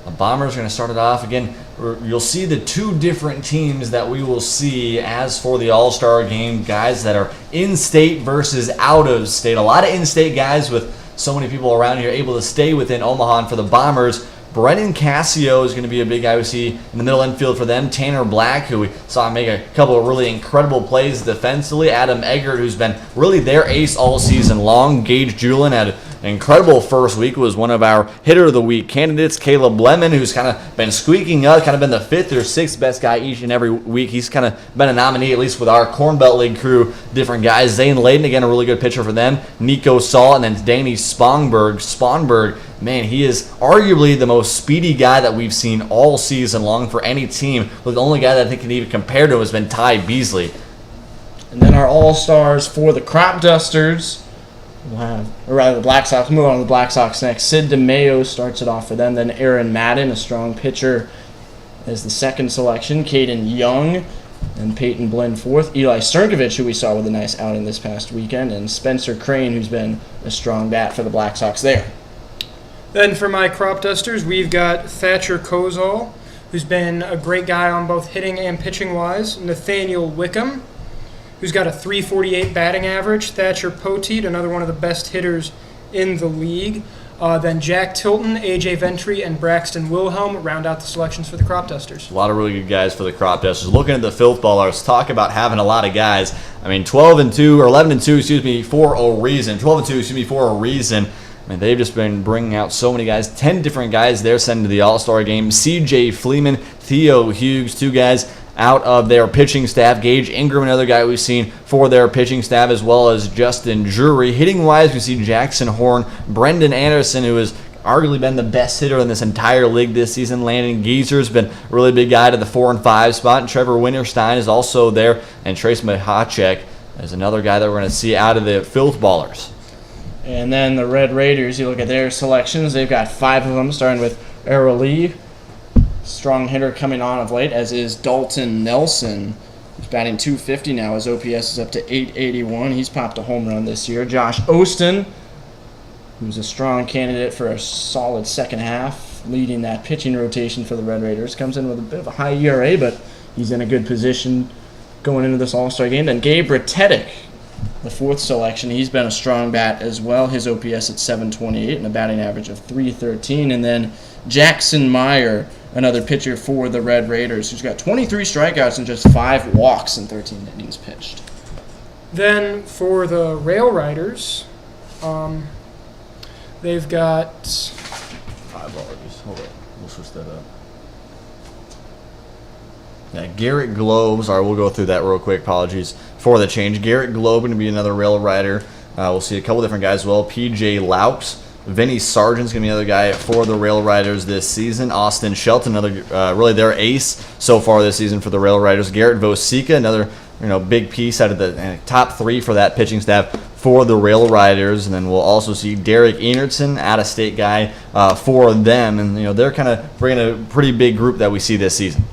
The Bombers are going to start it off. Again, you'll see the 2 different teams that we will see as for the All-Star game, guys that are in-state versus out-of-state. A lot of in-state guys with so many people around here able to stay within Omaha. And for the Bombers, Brennan Cassio is going to be a big guy we see in the middle infield for them. Tanner Black, who we saw make a couple of really incredible plays defensively. Adam Eggert, who's been really their ace all season long. Gage Julin had an incredible first week, was one of our hitter of the week candidates. Caleb Lemon, who's kind of been squeaking up, kind of been the 5th or 6th best guy each and every week. He's kind of been a nominee, at least with our Corn Belt League crew, different guys. Zane Layden, again, a really good pitcher for them. Nico Saul, and then Danny Sponberg, man, he is arguably the most speedy guy that we've seen all season long for any team. But the only guy that I think can even compare to him has been Ty Beasley. And then our All-Stars for the Crop Dusters. The Black Sox. Move on to the Black Sox next. Sid DeMayo starts it off for them. Then Aaron Madden, a strong pitcher, as the second selection. Caden Young and Peyton Blinn fourth. Eli Sternkovich, who we saw with a nice outing this past weekend. And Spencer Crane, who's been a strong bat for the Black Sox there. Then for my Crop Dusters, we've got Thatcher Kozol, who's been a great guy on both hitting and pitching-wise. Nathaniel Wickham, who's got a .348 batting average. Thatcher Poteet, another one of the best hitters in the league. Then Jack Tilton, A.J. Ventry, and Braxton Wilhelm round out the selections for the Crop Dusters. A lot of really good guys for the Crop Dusters. Looking at the Filth Ballers, talk about having a lot of guys. I mean, 12-2, or 11-2, for a reason. 12-2, for a reason. I mean, they've just been bringing out so many guys. 10 different guys they're sending to the All-Star game. C.J. Fleeman, Theo Hughes, 2 guys out of their pitching staff. Gage Ingram, another guy we've seen for their pitching staff, as well as Justin Drury. Hitting-wise, we see Jackson Horn, Brendan Anderson, who has arguably been the best hitter in this entire league this season. Landon Geezer's been a really big guy to the 4 and 5 spot. And Trevor Winterstein is also there. And Trace Mahacek is another guy that we're going to see out of the Filth Ballers. And then the Red Raiders, you look at their selections, they've got 5 of them, starting with Errol Lee, strong hitter coming on of late, as is Dalton Nelson, who's batting .250 now. His OPS is up to .881. He's popped a home run this year. Josh Ostin, who's a strong candidate for a solid second half, leading that pitching rotation for the Red Raiders. Comes in with a bit of a high ERA, but he's in a good position going into this All-Star game. Then Gabe Ratetic, the 4th selection. He's been a strong bat as well. His OPS at .728 and a batting average of .313. And then Jackson Meyer, another pitcher for the Red Raiders, who's got 23 strikeouts and just 5 walks in 13 innings pitched. Then for the Rail Riders, they've got... 5 Ballers. Hold on. We'll switch that up. Yeah, Garrett Globe. Sorry, we'll go through that real quick. Apologies for the change. Garrett Globe going to be another Rail Rider. We'll see a couple different guys as well. P.J. Laux. Vinny Sargent's going to be another guy for the Rail Riders this season. Austin Shelton, another really their ace so far this season for the Rail Riders. Garrett Vosica, another big piece out of the top 3 for that pitching staff for the Rail Riders. And then we'll also see Derek Enertson, out-of-state guy for them. And they're kind of bringing a pretty big group that we see this season.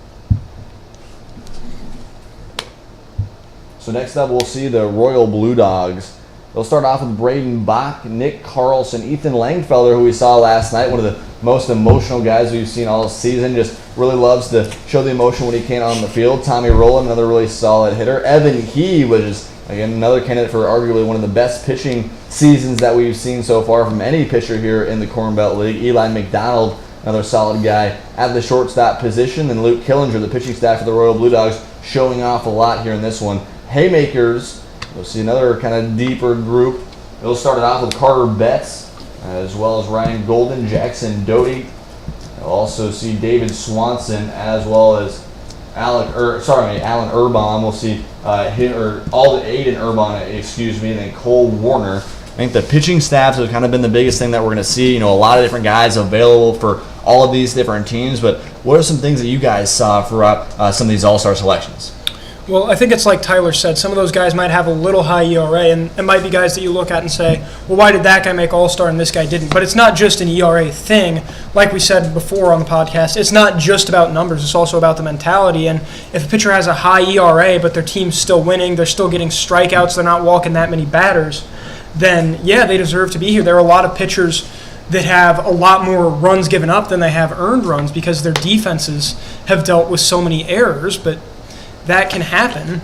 So next up, we'll see the Royal Blue Dogs. They'll start off with Braden Bach, Nick Carlson, Ethan Langfelder, who we saw last night, one of the most emotional guys we've seen all season. Just really loves to show the emotion when he can on the field. Tommy Rowland, another really solid hitter. Evan He, which is, again, another candidate for arguably one of the best pitching seasons that we've seen so far from any pitcher here in the Corn Belt League. Eli McDonald, another solid guy at the shortstop position. And Luke Killinger, the pitching staff for the Royal Blue Dogs, showing off a lot here in this one. Haymakers, we'll see another kind of deeper group. They'll start it off with Carter Betts, as well as Ryan Golden, Jackson Doty. We'll also see David Swanson, as well as Alan Urban. We'll see Aiden Urban, and then Cole Warner. I think the pitching staffs have kind of been the biggest thing that we're going to see. A lot of different guys available for all of these different teams. But what are some things that you guys saw throughout some of these All-Star selections? Well, I think it's like Tyler said. Some of those guys might have a little high ERA, and it might be guys that you look at and say, well, why did that guy make All-Star and this guy didn't? But it's not just an ERA thing. Like we said before on the podcast, it's not just about numbers. It's also about the mentality. And if a pitcher has a high ERA, but their team's still winning, they're still getting strikeouts, they're not walking that many batters, then, yeah, they deserve to be here. There are a lot of pitchers that have a lot more runs given up than they have earned runs because their defenses have dealt with so many errors, but that can happen.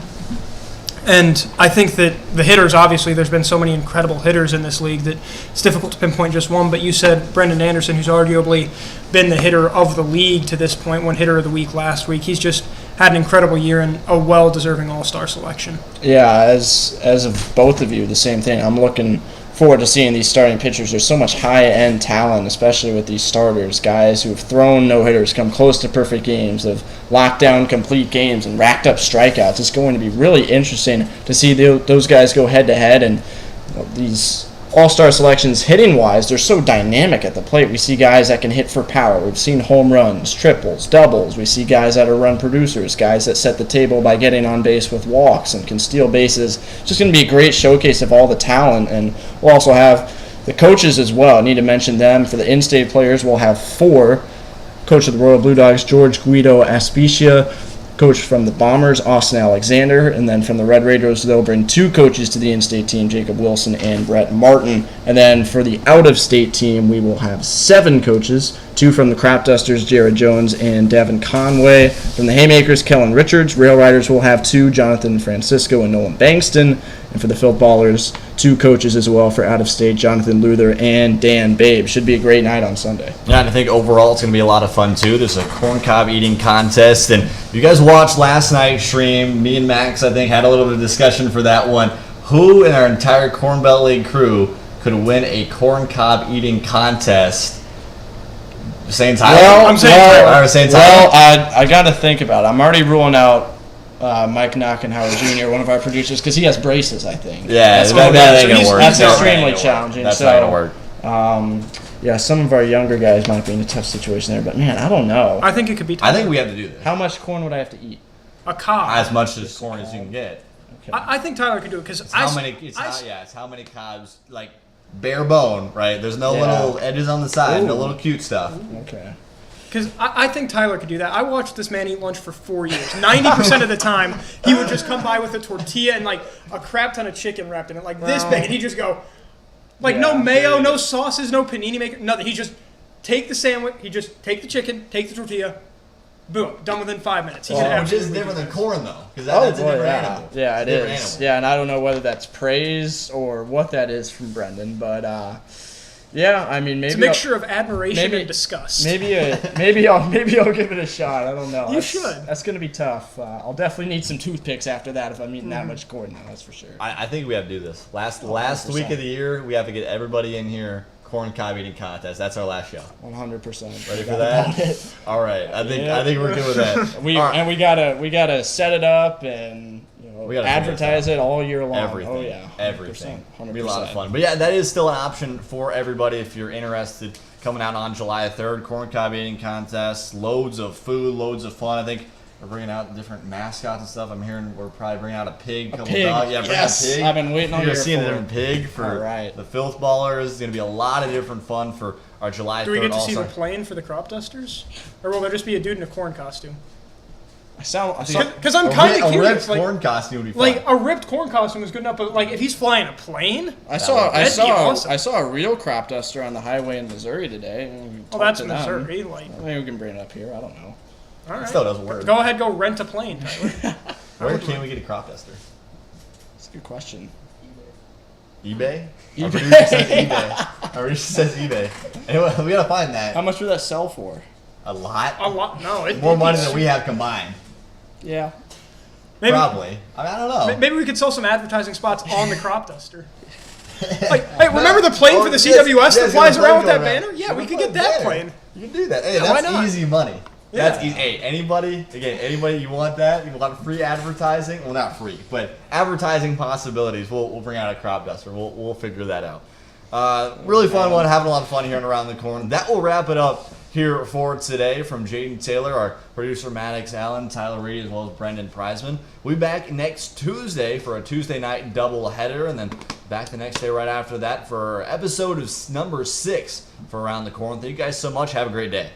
And I think that the hitters, obviously, there's been so many incredible hitters in this league that it's difficult to pinpoint just one. But you said Brendan Anderson, who's arguably been the hitter of the league to this point, won hitter of the week last week. He's just had an incredible year and a well-deserving All-Star selection. Yeah, as of both of you, the same thing. I'm looking forward to seeing these starting pitchers. There's so much high-end talent, especially with these starters, guys who have thrown no-hitters, come close to perfect games, have locked down complete games and racked up strikeouts. It's going to be really interesting to see those guys go head-to-head, and these all-star selections hitting-wise, they're so dynamic at the plate. We see guys that can hit for power. We've seen home runs, triples, doubles. We see guys that are run producers, guys that set the table by getting on base with walks and can steal bases. It's just going to be a great showcase of all the talent, and we'll also have the coaches as well. I need to mention them. For the in-state players, we'll have 4. Coach of the Royal Blue Dogs, George Guido Aspicia. Coach from the Bombers, Austin Alexander, and then from the Red Raiders, they'll bring 2 coaches to the in-state team, Jacob Wilson and Brett Martin. And then for the out-of-state team, we will have 7 coaches, 2 from the Crop Dusters, Jared Jones and Devin Conway. From the Haymakers, Kellen Richards. Rail Riders will have 2, Jonathan Francisco and Nolan Bankston. And for the Filth Ballers, 2 coaches as well for out-of-state, Jonathan Luther and Dan Babe. Should be a great night on Sunday. Yeah, and I think overall it's going to be a lot of fun, too. There's a corn cob eating contest. And you guys watched last night's stream. Me and Max, I think, had a little bit of discussion for that one. Who in our entire Corn Belt League crew could win a corn cob eating contest? Saying Tyler? Well, I'm saying Tyler. I was saying Tyler. Well, I got to think about it. I'm already ruling out Mike Knockenhauer Jr., one of our producers, because he has braces, I think. Yeah, that ain't going to work. That's extremely challenging. That's not going to work. Yeah, some of our younger guys might be in a tough situation there, but man, I don't know. I think it could be Tyler. I think we have to do this. How much corn would I have to eat? A cob. As much as corn as you can get. Okay. I think Tyler could do it because It's how many cobs, like bare bone, right? There's no little edges on the side, no little cute stuff. Okay. Because I think Tyler could do that. I watched this man eat lunch for 4 years. 90% of the time, he would just come by with a tortilla and like a crap ton of chicken wrapped in it, like this big, and he'd just go, like no mayo, no sauces, no panini maker, nothing. He just take the sandwich, he just take the chicken, take the tortilla, boom, done within 5 minutes. He could Which is absolutely different do than that. corn, though, because that's a different animal. Yeah, it Different is. animal. Yeah, and I don't know whether that's praise or what that is from Brendan, but yeah, I mean maybe It's a mixture of admiration and disgust. Maybe I'll give it a shot. I don't know. You should. That's gonna be tough. I'll definitely need some toothpicks after that if I'm eating that much corn now. That's for sure. I think we have to do this. Last 100%. week of the year, we have to get everybody in here. Corn cob eating contest. That's our last show. 100%. Ready for that? All right. I think we're good with that. We gotta set it up and We gotta advertise it all year long. Everything. Oh yeah, 100%, Everything. It'll be a lot of fun. But yeah, that is still an option for everybody if you're interested. Coming out on July 3rd, corn cob eating contest. Loads of food, loads of fun. I think we're bringing out different mascots and stuff. I'm hearing we're probably bringing out a pig. A pig. Dogs. Yeah, bring out a pig. I've been waiting on You're here seeing a for different pig for right. the Filth Ballers. It's going to be a lot of different fun for our July 3rd. Do we get to see All-Star. the plane for the crop dusters? Or will there just be a dude in a corn costume? Because I'm kind of A curious. ripped Like, corn costume would be fun. like a ripped corn costume is good enough, but like if he's flying a plane, I That'd be awesome. saw a real crop duster on the highway in Missouri today. well, that's Missouri. Like, Maybe we can bring it up here. I don't know. all right. It still doesn't work. Go ahead, go rent a plane, Tyler. Where can we get a crop duster? That's a good question. eBay? Our producer says eBay. Our producer says eBay. Anyway, we gotta find that. How much would that sell for? A lot? A lot. No, More money than we have combined. Yeah. Maybe, Probably. I mean, I don't know. maybe we could sell some advertising spots on the crop duster. Like, hey, remember the plane for the CWS that flies around with that banner? Yeah, we could get that plane. You can do that. Hey, Yeah, why that's not? easy money. Yeah. That's easy. Hey, anybody you want that? You want free advertising? Well, not free, but advertising possibilities. We'll bring out a crop duster. We'll figure that out. Really fun one. Having a lot of fun here and around the corn. That will wrap it up here for today from Jaden Taylor, our producer Maddox Allen, Tyler Reidy, as well as Brendan Preisman. We'll be back next Tuesday for a Tuesday night doubleheader, and then back the next day right after that for episode of number 6 for Around the Corn. Thank you guys so much. Have a great day.